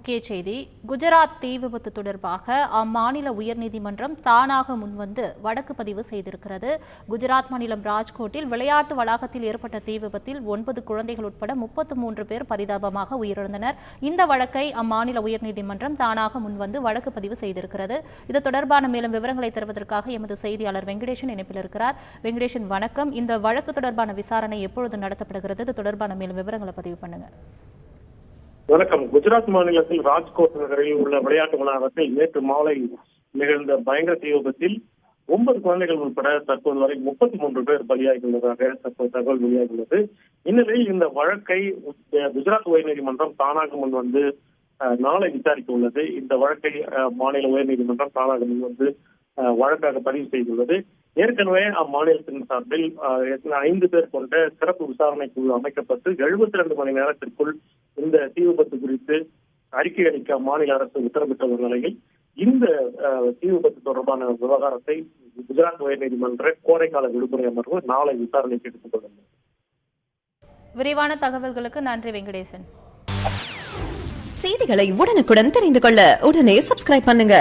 முக்கிய செய்தி. குஜராத் தீ விபத்து தொடர்பாக அம்மாநில உயர்நீதிமன்றம் தானாக முன்வந்து வழக்கு பதிவு செய்திருக்கிறது. குஜராத் மாநிலம் ராஜ்கோட்டில் விளையாட்டு வளாகத்தில் ஏற்பட்ட தீ விபத்தில் 9 குழந்தைகள் உட்பட 33 பேர் பரிதாபமாக உயிரிழந்தனர். இந்த வழக்கை அம்மாநில உயர்நீதிமன்றம் தானாக முன்வந்து வழக்கு பதிவு செய்திருக்கிறது. இது தொடர்பான மேலும் விவரங்களை தருவதற்காக எமது செய்தியாளர் வெங்கடேசன் இணைப்பில் இருக்கிறார். வெங்கடேசன், வணக்கம். இந்த வழக்கு தொடர்பான விசாரணை எப்பொழுது நடத்தப்படுகிறது? இது தொடர்பான மேலும் விவரங்களை பதிவு பண்ணுங்க. வணக்கம். குஜராத் மாநிலத்தில் ராஜ்கோட் நகரில் உள்ள விளையாட்டு வளாகத்தில் நேற்று மாலை நிகழ்ந்த பயங்கர தீ விபத்தில் 9 குழந்தைகள் உட்பட தற்போது வரை 33 பேர் பலியாகியுள்ளதாக தற்போது தகவல் வெளியாகியுள்ளது. இந்நிலையில் இந்த வழக்கை குஜராத் உயர்நீதிமன்றம் தானாக முன்வந்து நாளை விசாரிக்க உள்ளது. இந்த வழக்கை மாநில உயர்நீதிமன்றம் தானாக முன்வந்து வழக்காக பதிவு செய்துள்ளது. ஏற்கனவே அம்மாநிலத்தின் சார்பில் 5 பேர் கொண்ட சிறப்பு விசாரணை குழு அமைக்கப்பட்டு 72 மணி நேரத்திற்குள் இந்த தீ விபத்து குறித்து அறிக்கை அளிக்க மாநில அரசு உத்தரவிட்டுள்ள நிலையில் இந்த தீ விபத்து தொடர்பான விவகாரத்தை குஜராத் உயர்நீதிமன்ற கோடைக்கால விடுமுறை அமர்வு நாளை விசாரணைக்கு எடுத்துக் கொள்ளும். விரிவான தகவல்களுக்கு நன்றி வெங்கடேசன். செய்திகளை உடனுக்குடன் தெரிந்து கொள்ள உடனே சப்ஸ்கிரைப் பண்ணுங்க.